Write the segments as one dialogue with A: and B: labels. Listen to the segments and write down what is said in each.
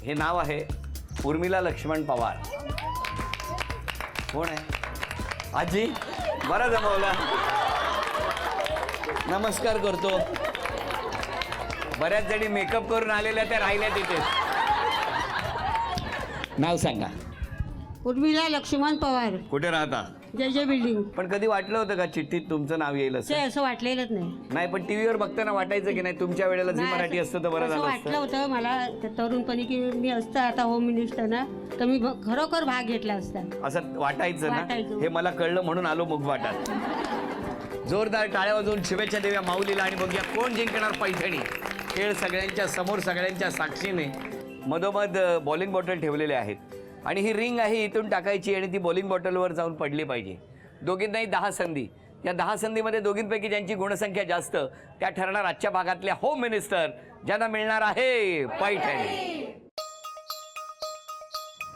A: हे नाव आहे उर्मिला लक्ष्मण पवार. कोण आहे आजी? बरं जमवलं. नमस्कार करतो. बऱ्याच जणी मेकअप करून आलेल्या त्या राहिल्या तिथे. नाव सांगा.
B: उर्मिला लक्ष्मण पवार.
A: कुठे राहता?
B: जय बिल्डिंग.
A: पण कधी वाटलं होतं का चिठ्ठीत तुमचं नाव येईल
B: ते
A: असं?
B: असं वाटलेलंच नाही.
A: नाही, पण टीव्हीवर बघताना वाटायचं की नाही तुमच्या वेळेला झी मराठी असतं तर बरं
B: असं
A: झालं
B: वाटलं
A: असतं.
B: होतं मला तरुणपणी की मी असतं आता होम मिनिस्टर ना तर मी खरोखर भाग घेतला असता.
A: असं वाटायचं ना.
B: वाटायचं.
A: हे मला कळलं म्हणून आलो मुखवाटात. जोरदार टाळ्या वाजवून शुभेच्छा देऊया माऊलीला आणि बघूया कोण जिंकणार पैठणी. खेळ सगळ्यांच्या समोर सगळ्यांच्या साक्षीने. मधोमध बॉलिंग बॉटल ठेवलेले आहेत आणि ही रिंग आहे इथून टाकायची आणि ती बॉलिंग बॉटलवर जाऊन पडली पाहिजे. दोघींनाही 10 संधी. या 10 संधीमध्ये दोघींपैकी ज्यांची गुणसंख्या जास्त त्या ठरणार आजच्या भागातल्या होम मिनिस्टर, ज्यांना मिळणार आहे पैठणी.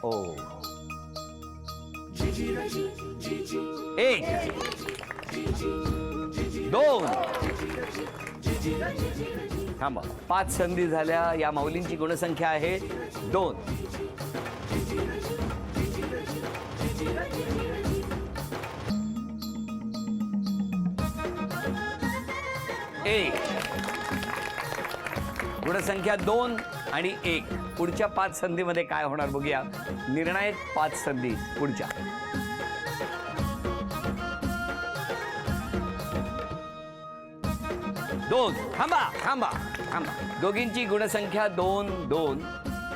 A: ओ 1 2 थांबा. 5 संधी झाल्या. या माऊलींची गुणसंख्या आहे 2. 1 गुणसंख्या 2 आणि 1. पुढच्या 5 संधीमध्ये काय होणार बघूया. निर्णायक 5 संधी पुढच्या. दोन. थांबा थांबा थांबा. दोघींची गुणसंख्या 2 2.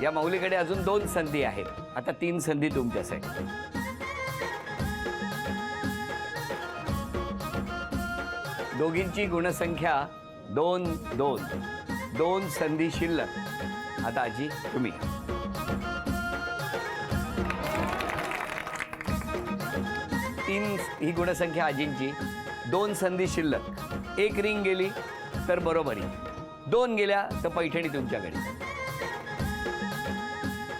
A: या माऊलीकडे अजून 2 संधी आहेत. आता 3 संधी तुमच्यासाठी. दोघींची गुणसंख्या 2 2. 2 संधी शिल्लक. आता आजी तुम्ही. 3 ही गुणसंख्या आजींची. 2 संधी शिल्लक. 1 रिंग गेली तर बरोबरी. 2 गेल्या तर पैठणी तुमच्याकडे.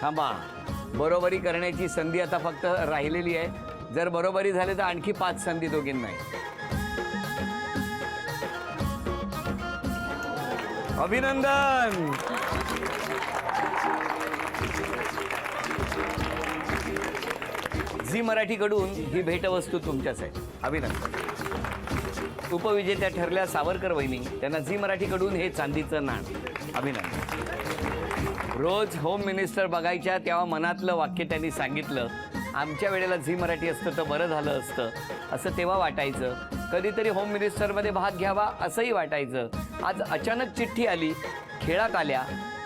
A: थांबा. बरोबरी करण्याची संधी आता फक्त राहिलेली आहे. जर बरोबरी झाली तर आणखी 5 संधी दोघींना आहे. अभिनंदन. झी मराठीकडून ही भेटवस्तू तुमच्याच आहे. अभिनंदन. उपविजेत्या ठरल्या सावरकर वहिनी. त्यांना झी मराठीकडून हे चांदीचं नाण. अभिनंदन. रोज होम मिनिस्टर बघायच्या तेव्हा मनातलं वाक्य त्यांनी सांगितलं. आमच्या वेळेला झी मराठी असतं तर बरं झालं असतं असं तेव्हा वाटायचं. कधीतरी होम मिनिस्टरमध्ये भाग घ्यावा असंही वाटायचं. आज अचानक चिठ्ठी आली. खेळात आल्या,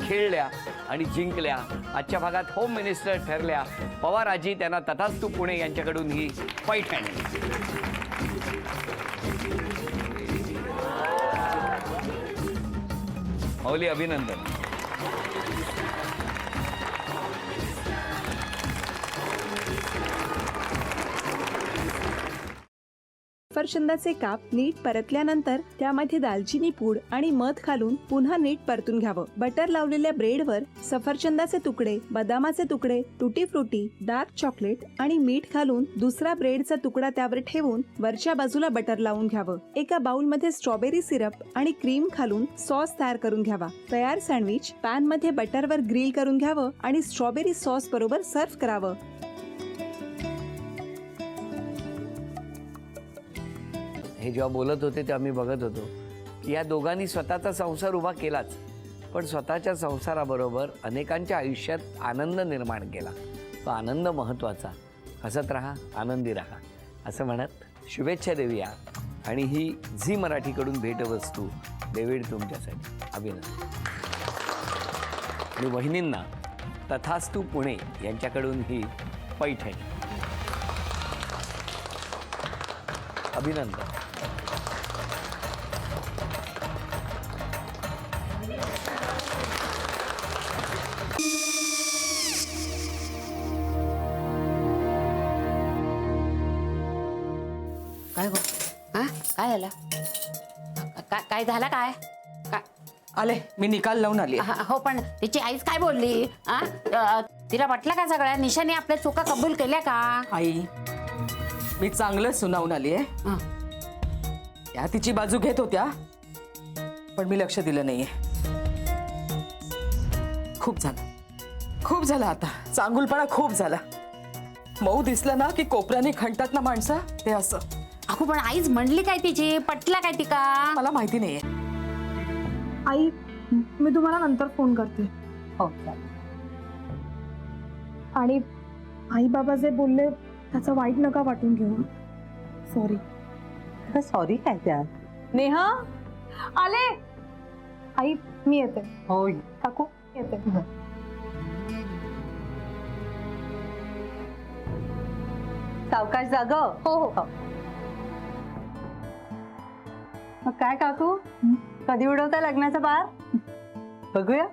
A: खेळल्या आणि जिंकल्या. आजच्या भागात होम मिनिस्टर ठरल्या पवार आजी. त्यांना तथास्तु पुणे यांच्याकडून ही पैठणी. माऊली अभिनंदन.
C: सफरचंदाचे काप नीट परतल्यानंतर त्यामध्ये दालचिनी पूड आणि मध घालून पुन्हा नीट परतून घ्यावं. बटर लावलेल्या ब्रेडवर सफरचंदाचे तुकडे, बदामाचे तुकडे, टुटी फ्रुटी, डार्क चॉकलेट आणि मीठ घालून दुसरा ब्रेडचा तुकडा त्यावर ठेवून वरच्या बाजूला बटर लावून घ्यावं. एका बाउलमध्ये स्ट्रॉबेरी सिरप आणि क्रीम घालून सॉस तयार करून घ्यावा. तयार सँडविच पॅन मध्ये बटरवर ग्रिल करून घ्यावं आणि स्ट्रॉबेरी सॉस बरोबर सर्व्ह करावं.
A: हे जेव्हा बोलत होते तेव्हा मी बघत होतो की या दोघांनी स्वतःचा संसार उभा केलाच, पण स्वतःच्या संसाराबरोबर अनेकांच्या आयुष्यात आनंद निर्माण केला. तो आनंद महत्त्वाचा. हसत राहा, आनंदी राहा असं म्हणत शुभेच्छा देऊया. आणि ही झी मराठीकडून भेटवस्तू डेव्हिड तुमच्यासाठी. अभिनंदन. आणि वहिनींना तथास्तु पुणे यांच्याकडून ही पैठणी. अभिनंदन.
D: काय गो? हा काय झालं? काय झालं? काय
E: आले मी निकाल लावून आली.
D: हो पण तिची आईच काय बोलली? तिला पटलं का सगळ्या? निशाने आपल्या चुका कबूल केल्या का?
E: आई मी चांगलं सुनावून आली आहे. त्या तिची बाजू घेत होत्या पण मी लक्ष दिलं नाहीये. खूप झालं. खूप झाला आता, चांगुलपणा खूप झाला. मऊ दिसलं ना की कोपऱ्याने खणतात ना माणसं, ते असं.
D: अगो पण आईच म्हणली काय तिची, पटला काय ती का?
E: मला माहिती नाहीये.
F: आई, मी तुम्हाला नंतर फोन करते.
B: हो
F: आणि आई बाबा जे बोलले त्याचं वाईट नका वाटून घेऊ. सॉरी.
B: सॉरी काय त्या?
F: नेहा आले. आई मी येते.
B: हो
F: काकू येते.
B: सावकाश जाग.
F: हो हो.
B: मग काय काकू, कधी उडवता लग्नाचा बार? बघूया.